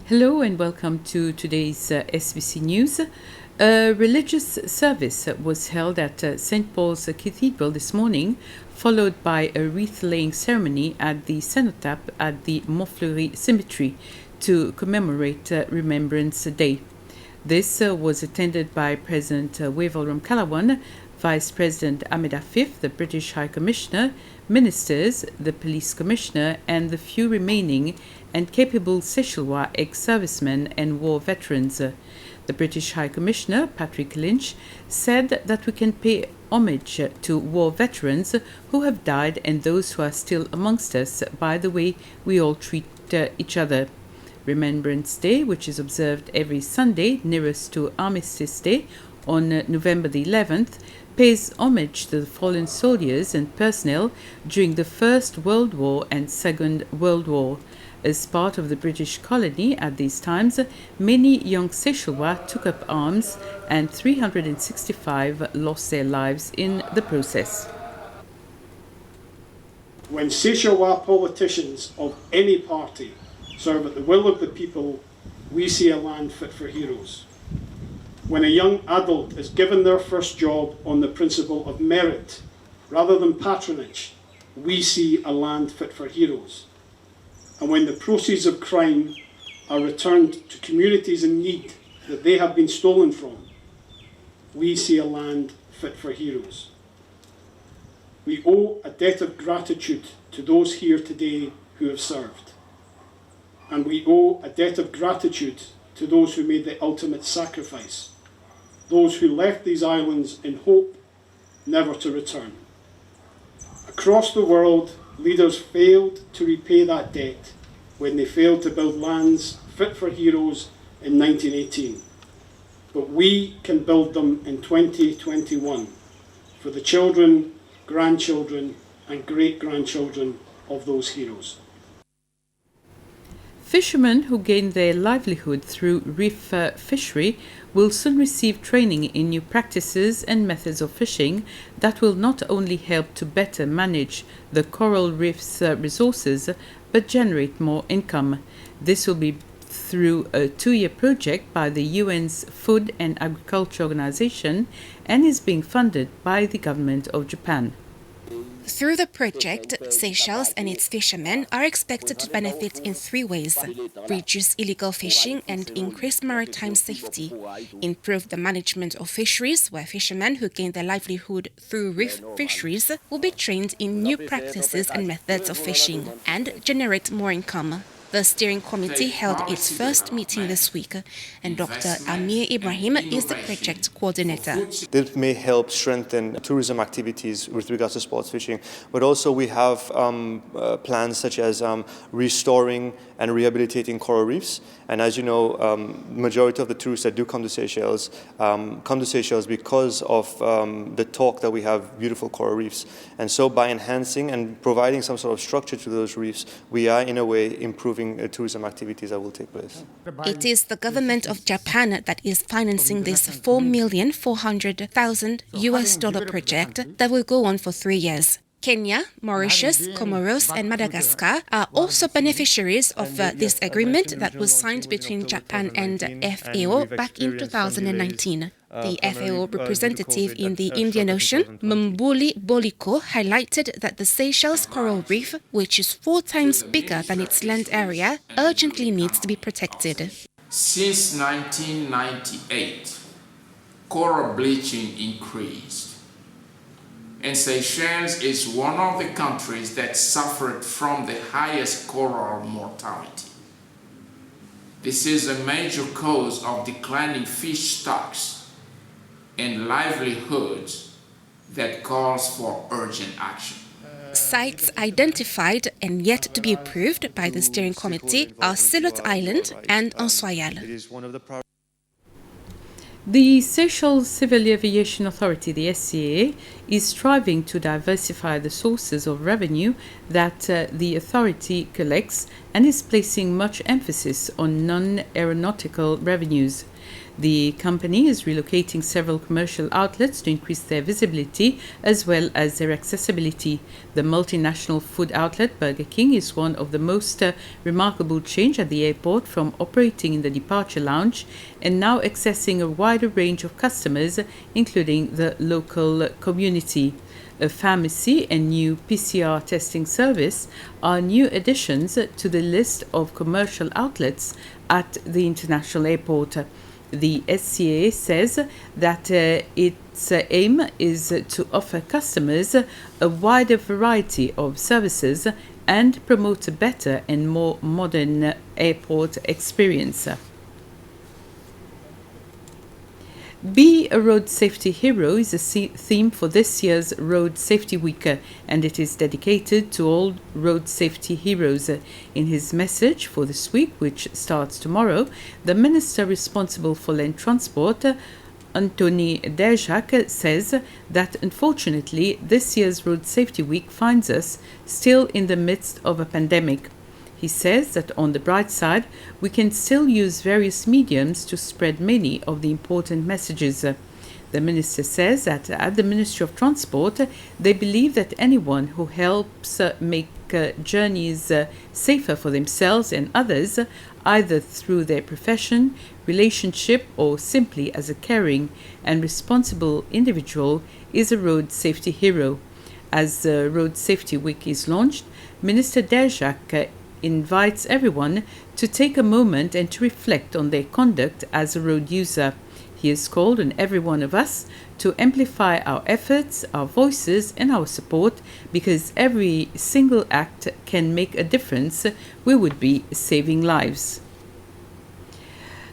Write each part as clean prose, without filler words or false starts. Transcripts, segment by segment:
Hello and welcome to today's SBC News. A religious service was held at St. Paul's Cathedral this morning, followed by a wreath-laying ceremony at the cenotaph at the Montfleury Cemetery to commemorate Remembrance Day. This was attended by President Weval Ramkalawan, Vice President Ahmed Afif, the British High Commissioner, ministers, the Police Commissioner, and the few remaining and capable Seychellois ex-servicemen and war veterans. The British High Commissioner, Patrick Lynch, said that we can pay homage to war veterans who have died and those who are still amongst us by the way we all treat each other. Remembrance Day, which is observed every Sunday nearest to Armistice Day on November the 11th, pays homage to the fallen soldiers and personnel during the First World War and Second World War. As part of the British colony at these times, many young Seychellois took up arms and 365 lost their lives in the process. When Seychellois politicians of any party serve at the will of the people, we see a land fit for heroes. When a young adult is given their first job on the principle of merit rather than patronage, we see a land fit for heroes. And when the proceeds of crime are returned to communities in need that they have been stolen from, we see a land fit for heroes. We owe a debt of gratitude to those here today who have served. And we owe a debt of gratitude to those who made the ultimate sacrifice, those who left these islands in hope never to return. Across the world, leaders failed to repay that debt when they failed to build lands fit for heroes in 1918. But we can build them in 2021 for the children, grandchildren, and great-grandchildren of those heroes. Fishermen who gain their livelihood through reef fishery will soon receive training in new practices and methods of fishing that will not only help to better manage the coral reef's resources, but generate more income. This will be through a 2-year project by the UN's Food and Agriculture Organization and is being funded by the government of Japan. Through the project, Seychelles and its fishermen are expected to benefit in 3 ways: reduce illegal fishing and increase maritime safety, improve the management of fisheries, where fishermen who gain their livelihood through reef fisheries will be trained in new practices and methods of fishing, and generate more income. The steering committee held its first meeting this week, and Dr. Amir Ibrahim is the project coordinator. This may help strengthen tourism activities with regards to sports fishing, but also we have plans such as restoring and rehabilitating coral reefs. And as you know, majority of the tourists that do come to Seychelles because of the talk that we have beautiful coral reefs. And so by enhancing and providing some sort of structure to those reefs, we are in a way improving tourism activities that will take place. It is the government of Japan that is financing this $4,400,000 project that will go on for 3 years. Kenya, Mauritius, Comoros, and Madagascar are also beneficiaries of this agreement that was signed between Japan and FAO back in 2019. The FAO representative in the Indian Ocean, Mbuli Boliko, highlighted that the Seychelles coral reef, which is 4 times bigger than its land area, urgently needs to be protected. Since 1998, coral bleaching increased. And Seychelles is one of the countries that suffered from the highest coral mortality. This is a major cause of declining fish stocks and livelihoods that calls for urgent action. Sites identified and yet to be approved by the steering committee are Silhouette Island and Ansoyal. The Seychelles Civil Aviation Authority, the SCAA, is striving to diversify the sources of revenue that the authority collects and is placing much emphasis on non-aeronautical revenues. The company is relocating several commercial outlets to increase their visibility as well as their accessibility. The multinational food outlet Burger King is one of the most remarkable change at the airport, from operating in the departure lounge and now accessing a wider range of customers, including the local community. A pharmacy and new PCR testing service are new additions to the list of commercial outlets at the international airport. The SCA says that its aim is to offer customers a wider variety of services and promote a better and more modern airport experience. Be a Road Safety Hero is a theme for this year's Road Safety Week, and it is dedicated to all road safety heroes. In his message for this week, which starts tomorrow, the Minister responsible for land transport, Anthony Derjak, says that unfortunately this year's Road Safety Week finds us still in the midst of a pandemic. He says that on the bright side, we can still use various mediums to spread many of the important messages. The minister says that at the Ministry of Transport, they believe that anyone who helps make journeys safer for themselves and others, either through their profession, relationship, or simply as a caring and responsible individual, is a road safety hero. As the Road Safety Week is launched, Minister Derjak invites everyone to take a moment and to reflect on their conduct as a road user. He has called on every one of us to amplify our efforts, our voices, and our support, because every single act can make a difference. We would be saving lives.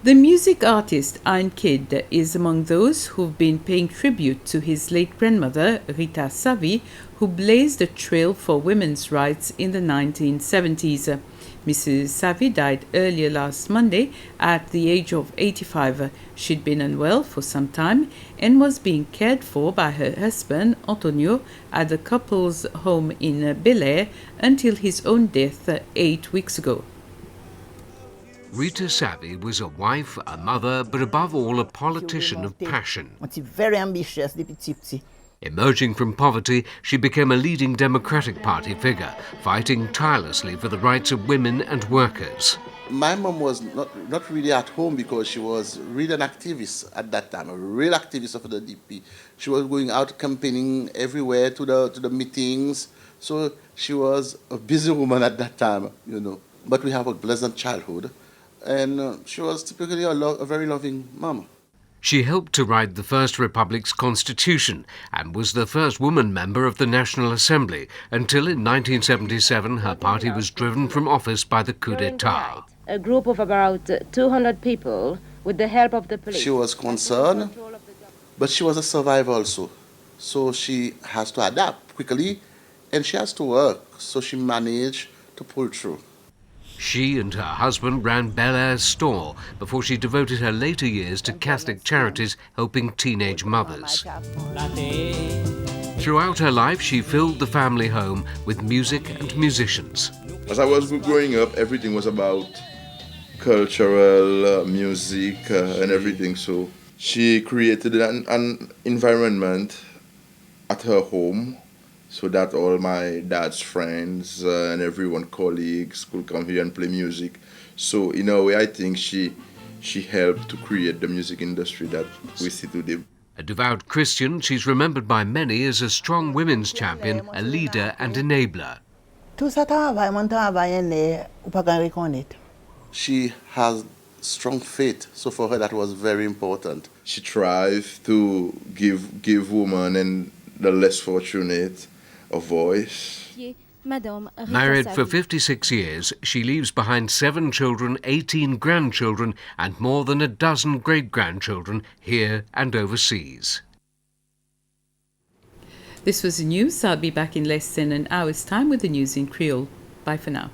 The music artist Iron Kid is among those who've been paying tribute to his late grandmother, Rita Savy, who blazed a trail for women's rights in the 1970s. Mrs. Savy died earlier last Monday at the age of 85. She'd been unwell for some time and was being cared for by her husband, Antonio, at the couple's home in Bel Air until his own death 8 weeks ago. Rita Savy was a wife, a mother, but above all a politician of passion. Very ambitious, Emerging from poverty, she became a leading Democratic Party figure, fighting tirelessly for the rights of women and workers. My mom was not really at home because she was really an activist at that time, a real activist of the DP. She was going out campaigning everywhere to the meetings, so she was a busy woman at that time, you know. But we have a pleasant childhood, and she was typically a very loving mom. She helped to write the first republic's constitution and was the first woman member of the National Assembly until in 1977 her party was driven from office by the coup d'etat. A group of about 200 people with the help of the police. She was concerned, but she was a survivor also. So she has to adapt quickly and she has to work. So she managed to pull through. She and her husband ran Bel Air's store before she devoted her later years to Catholic charities helping teenage mothers. Throughout her life, she filled the family home with music and musicians. As I was growing up, everything was about cultural music and everything. So she created an environment at her home, so that all my dad's friends and everyone, colleagues, could come here and play music. So in a way, I think she helped to create the music industry that we see today. A devout Christian, she's remembered by many as a strong women's champion, a leader and enabler. She has strong faith, so for her that was very important. She tried to give women and the less fortunate a voice. Married for 56 years, she leaves behind 7 children, 18 grandchildren, and more than a dozen great-grandchildren here and overseas. This was the news. I'll be back in less than an hour's time with the news in Creole. Bye for now.